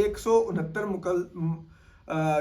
169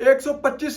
125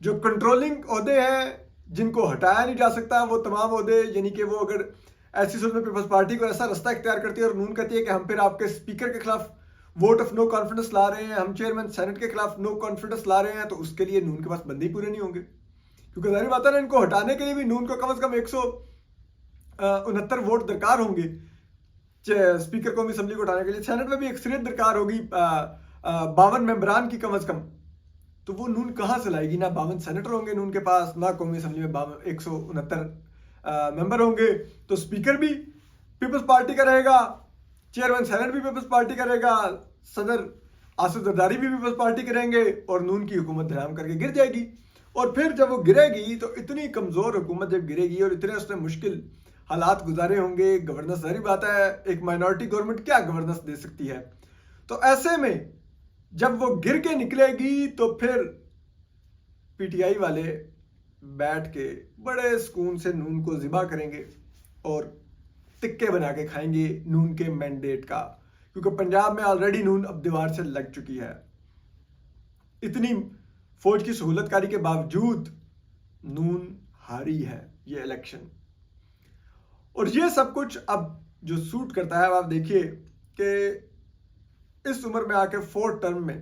جو کنٹرولنگ عہدے ہیں جن کو ہٹایا نہیں جا سکتا، وہ تمام عہدے، یعنی کہ وہ اگر ایسی صورت میں پیپلز پارٹی کو ایسا رستہ اختیار کرتی ہے اور نون کہتی ہے کہ ہم پھر آپ کے اسپیکر کے خلاف ووٹ آف نو کانفیڈنس لا رہے ہیں، ہم چیئرمین سینٹ کے خلاف نو کانفیڈنس لا رہے ہیں، تو اس کے لیے نون کے پاس بندے ہی پورے نہیں ہوں گے، کیونکہ ظاہر بات ہے نا ان کو ہٹانے کے لیے بھی نون کو کم از کم 169 ووٹ درکار ہوں گے اسپیکر قومی اسمبلی کو اٹھانے کے لیے. سینٹ میں بھی اکثریت درکار ہوگی 52 ممبران کی کم از کم. تو وہ نون کہاں سے لائے گی؟ نہ 52 سینیٹر ہوں گے نون کے پاس، نہ قومی اسمبلی میں 169 ممبر ہوں گے. تو اسپیکر بھی پیپلز پارٹی کا رہے گا، چیئرمین سینٹ بھی پیپلز پارٹی کا رہے گا، صدر آصف زرداری بھی پیپلز پارٹی کے رہیں گے، اور نون کی حکومت دھڑام کر کے گر جائے گی. اور پھر جب وہ گرے گی تو اتنی کمزور حکومت جب گرے گی اور اتنے اس نے مشکل حالات گزارے ہوں گے، گورننس ظاہری بات ہے ایک مائنورٹی گورنمنٹ کیا گورننس دے سکتی ہے. تو ایسے میں جب وہ گر کے نکلے گی تو پھر پی ٹی آئی والے بیٹھ کے بڑے سکون سے نون کو ذبح کریں گے اور تکے بنا کے کھائیں گے نون کے مینڈیٹ کا، کیونکہ پنجاب میں آلریڈی نون اب دیوار سے لگ چکی ہے. اتنی فوج کی سہولت کاری کے باوجود نون ہاری ہے یہ الیکشن. اور یہ سب کچھ اب جو سوٹ کرتا ہے، آپ دیکھیے کہ اس عمر میں آ کے 4 ٹرم میں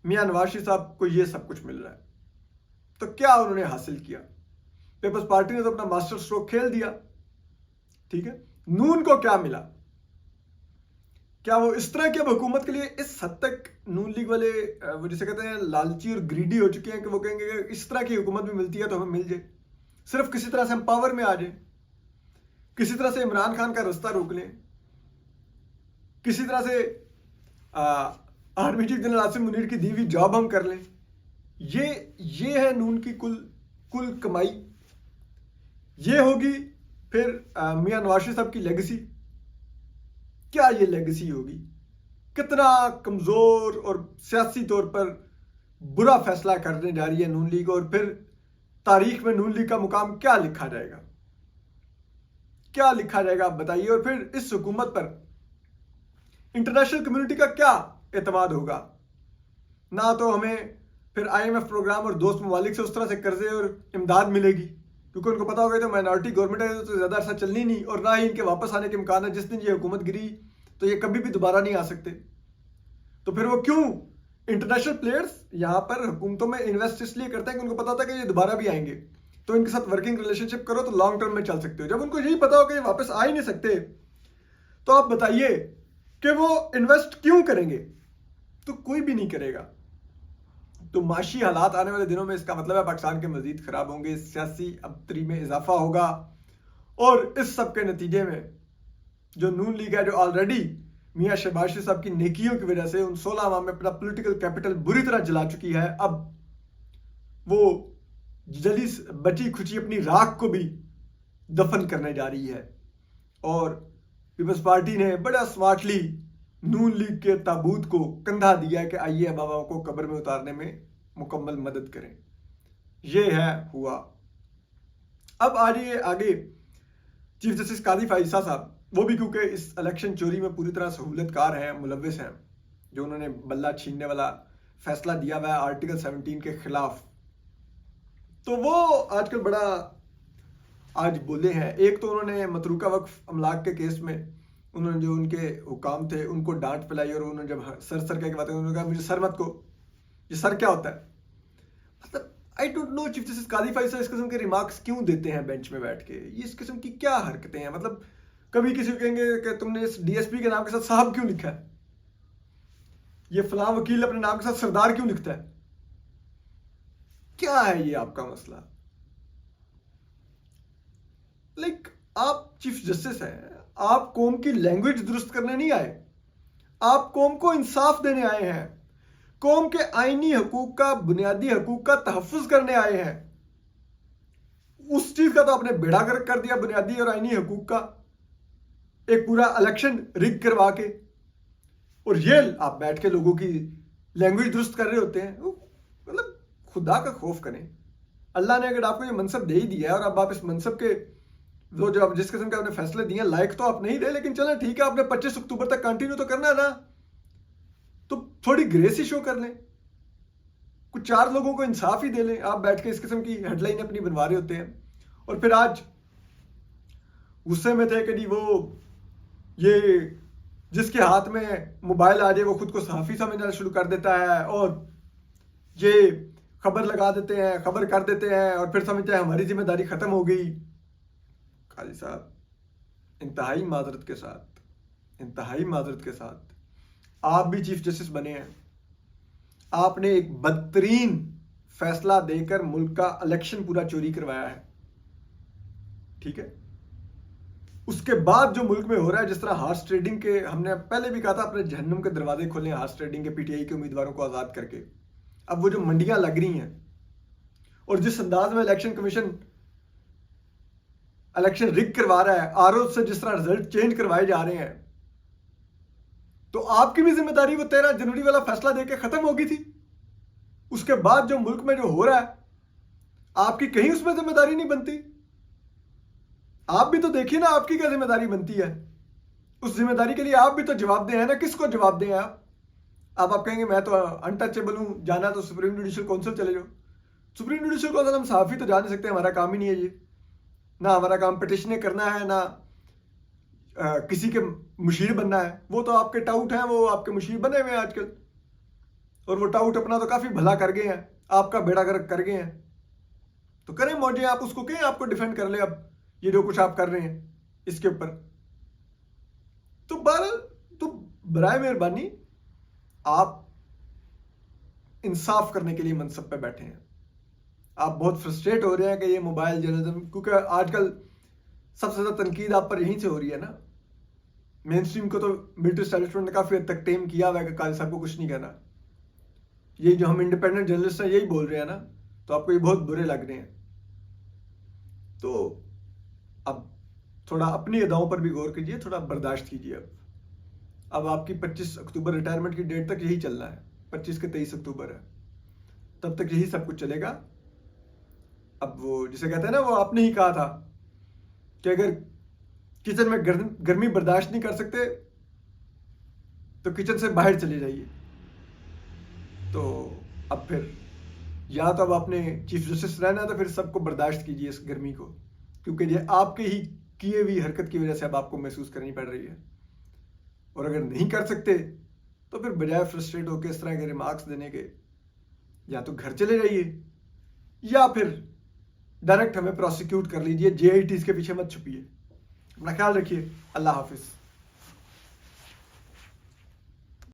میاں نواز شریف صاحب کو یہ سب کچھ مل رہا ہے. تو کیا انہوں نے حاصل کیا؟ پیپلز پارٹی نے تو اپنا ماسٹر اسٹروک کھیل دیا، ٹھیک ہے. نون کو کیا ملا؟ کیا وہ اس طرح کی اب حکومت کے لیے اس حد تک نون لیگ والے وہ جسے کہتے ہیں لالچی اور گریڈی ہو چکے ہیں کہ وہ کہیں گے کہ اس طرح کی حکومت بھی ملتی ہے تو ہمیں مل جائے، صرف کسی طرح سے ہم پاور میں آ جائیں، کسی طرح سے عمران خان کا رستہ روک لیں، کسی طرح سے army chief general Asim Munir کی دی ہوئی جاب ہم کر لیں. یہ ہے نون کی کل کمائی. یہ ہوگی پھر میاں نواز شریف صاحب کی لیگسی. کیا یہ لیگسی ہوگی؟ کتنا کمزور اور سیاسی طور پر برا فیصلہ کرنے جا رہی ہے نون لیگ، اور پھر تاریخ میں نون لیگ کا مقام کیا لکھا جائے گا؟ کیا لکھا جائے گا آپ بتائیے. اور پھر اس حکومت پر انٹرنیشنل کمیونٹی کا کیا اعتماد ہوگا؟ نہ تو ہمیں پھر IMF پروگرام اور دوست ممالک سے اس طرح سے قرضے اور امداد ملے گی، کیونکہ ان کو پتا ہوگا تو مائنورٹی گورنمنٹ ہے تو زیادہ عرصہ چلنی نہیں، اور نہ ہی ان کے واپس آنے کے امکان ہے. جس دن یہ حکومت گری تو یہ کبھی بھی دوبارہ نہیں آ سکتے. تو پھر وہ کیوں انٹرنیشنل پلیئرز یہاں پر حکومتوں میں انویسٹ اس لیے کرتے ہیں کہ ان کو پتا ہوتا ہے کہ یہ دوبارہ بھی آئیں گے، تو ان کے ساتھ ورکنگ ریلیشن شپ کرو تو لانگ ٹرم میں چل سکتے ہو. جب ان کو یہی پتا ہو کہ یہ واپس آ ہی نہیں سکتے تو آپ بتائیے کہ وہ انویسٹ کیوں کریں گے؟ تو کوئی بھی نہیں کرے گا. تو معاشی حالات آنے والے دنوں میں اس کا مطلب ہے پاکستان کے مزید خراب ہوں گے، سیاسی ابتری میں اضافہ ہوگا، اور اس سب کے نتیجے میں جو نون لیگ ہے جو آلریڈی میاں شہباز شریف صاحب کی نیکیوں کی وجہ سے ان 16 عوام میں اپنا پولیٹیکل کیپٹل بری طرح جلا چکی ہے، اب وہ جلی بچی کھچی اپنی راکھ کو بھی دفن کرنے جا رہی ہے. اور پیپلز پارٹی نے بڑا اسمارٹلی نون لیگ کے تابوت کو کندھا دیا کہ آئیے اب بابا کو قبر میں اتارنے میں مکمل مدد کریں. یہ ہے ہوا. اب آگے چیف جسٹس قاضی فائزہ صاحب، وہ بھی کیونکہ اس الیکشن چوری میں پوری طرح سہولت کار ہیں، ملوث ہیں، جو انہوں نے بلہ چھیننے والا فیصلہ دیا ہوا ہے آرٹیکل 17 کے خلاف. تو وہ آج کل بڑا بولے ہیں. ایک تو انہوں نے متروکہ وقف املاک کے کیس میں انہوں نے جو ان کے حکام تھے ان کو ڈانٹ پلائی، اور انہوں نے جب سر کہہ کے باتیں انہوں نے کہا مجھے سر مت کو، یہ سر کیا ہوتا ہے؟ مطلب I don't know chief justice Qazi Faez اس قسم کے ریمارکس کیوں دیتے ہیں بینچ میں بیٹھ کے. یہ اس قسم کی کیا حرکتیں ہیں؟ مطلب کبھی کسی کو کہیں گے کہ تم نے اس DSP کے نام کے ساتھ صاحب کیوں لکھا ہے؟ یہ فلاں وکیل اپنے نام کے ساتھ سردار کیوں لکھتا ہے؟ کیا ہے یہ آپ کا مسئلہ؟ آپ چیف جسٹس ہیں، آپ قوم کی لینگویج درست کرنے نہیں آئے، آپ قوم کو انصاف دینے آئے ہیں، قوم کے آئینی حقوق کا، بنیادی حقوق کا تحفظ کرنے آئے ہیں. اس چیز کا تو آپ نے بیڑا گرک کر دیا، بنیادی اور آئینی حقوق کا، ایک پورا الیکشن رگ کروا کے. اور یہ آپ بیٹھ کے لوگوں کی لینگویج درست کر رہے ہوتے ہیں. مطلب خدا کا خوف کریں. اللہ نے اگر آپ کو یہ منصب دے ہی دیا ہے اور اب آپ اس منصب کے وہ جو آپ جس قسم کے آپ نے فیصلے دیے ہیں لائق تو آپ نہیں رہے، لیکن چلیں ٹھیک ہے، آپ نے 25 اکتوبر تک کنٹینیو تو کرنا ہے نا، تو تھوڑی گریس ہی شو کر لیں. کچھ 4 لوگوں کو انصاف ہی دے لیں. آپ بیٹھ کے اس قسم کی ہیڈ لائن اپنی بنوا رہے ہوتے ہیں اور پھر آج غصے میں تھے کہ جی وہ یہ جس کے ہاتھ میں موبائل آ جائے وہ خود کو صحافی سمجھنا شروع کر دیتا ہے اور یہ خبر لگا دیتے ہیں, خبر کر دیتے ہیں اور پھر سمجھتے ہیں ہماری ذمہ داری ختم ہو گئی. قاضی صاحب انتہائی معذرت کے ساتھ آپ بھی چیف جسٹس بنے ہیں, آپ نے ایک بدترین فیصلہ دے کر ملک کا الیکشن پورا چوری کروایا ہے, ٹھیک ہے. اس کے بعد جو ملک میں ہو رہا ہے, جس طرح ہارس ٹریڈنگ کے, ہم نے پہلے بھی کہا تھا اپنے جہنم کے دروازے کھولیں ہارس ٹریڈنگ کے, پی ٹی آئی کے امیدواروں کو آزاد کر کے. اب وہ جو منڈیاں لگ رہی ہیں اور جس انداز میں الیکشن کمیشن الیکشن رگ کروا رہا ہے, آر او سے جس طرح رزلٹ چینج کروائے جا رہے ہیں, تو آپ کی بھی ذمہ داری وہ 13 جنوری والا فیصلہ دے کے ختم ہوگی تھی. اس کے بعد جو ملک میں جو ہو رہا ہے آپ کی کہیں اس میں ذمہ داری نہیں بنتی. آپ بھی تو دیکھیے نا آپ کی کیا ذمہ داری بنتی ہے. اس ذمہ داری کے لیے آپ بھی تو جواب دیں ہیں نا. کس کو جواب دیں آپ؟ آپ کہیں گے میں تو انٹچیبل ہوں, جانا تو سپریم جوڈیشل کونسل چلے جاؤ. سپریم جوڈیشل کونسل ہم صحافی تو جا نہیں سکتے, ہمارا کام ہی نہیں ہے یہ. نہ ہمارا کام پٹیشنیں کرنا ہے, نہ کسی کے مشیر بننا ہے. وہ تو آپ کے ٹاؤٹ ہیں, وہ آپ کے مشیر بنے ہوئے ہیں آج کل, اور وہ ٹاؤٹ اپنا تو کافی بھلا کر گئے ہیں, آپ کا بیڑا گرک کر گئے ہیں. تو کریں موجے, آپ اس کو کہیں آپ کو ڈیفینڈ کر لیں اب یہ جو کچھ آپ کر رہے ہیں اس کے اوپر. تو بہرحال تو برائے مہربانی آپ انصاف کرنے کے لیے منصب پہ بیٹھے ہیں. آپ بہت فرسٹریٹ ہو رہے ہیں کہ یہ موبائل جرنلزم, کیونکہ آج کل سب سے زیادہ تنقید آپ پر یہیں سے ہو رہی ہے نا. مین سٹریم کو تو ملٹری اسٹیبلشمنٹ نے کافی حد تک ٹیم کیا ہوا ہے کہ قاضی صاحب کو کچھ نہیں کہنا. یہ جو ہم انڈیپینڈنٹ جرنلسٹ ہیں یہی بول رہے ہیں نا, تو آپ کو یہ بہت برے لگ رہے ہیں. تو اب تھوڑا اپنی اداؤں پر بھی غور کیجیے, تھوڑا برداشت کیجیے. اب آپ کی 25 اکتوبر ریٹائرمنٹ کی ڈیٹ تک یہی چلنا ہے. 25 کے 23 اکتوبر ہے, تب تک یہی سب کچھ چلے گا. اب وہ جسے کہتے ہیں نا, وہ آپ نے ہی کہا تھا کہ اگر کچن میں گرمی برداشت نہیں کر سکتے تو کچن سے باہر چلے جائیے. تو اب پھر یا تو اب آپ نے چیف جسٹس رہنا ہے تو پھر سب کو برداشت کیجیے اس گرمی کو, کیونکہ یہ آپ کے ہی کیے ہوئی حرکت کی وجہ سے اب آپ کو محسوس کرنی پڑ رہی ہے. اور اگر نہیں کر سکتے تو پھر بجائے فرسٹریٹ ہو کے اس طرح کے ریمارکس دینے کے, یا تو گھر چلے جائیے یا پھر ڈائریکٹ ہمیں پروسیکیوٹ کر لیجئے. جے آئی ٹیز کے پیچھے مت چھپیے. اپنا خیال رکھیے. اللہ حافظ.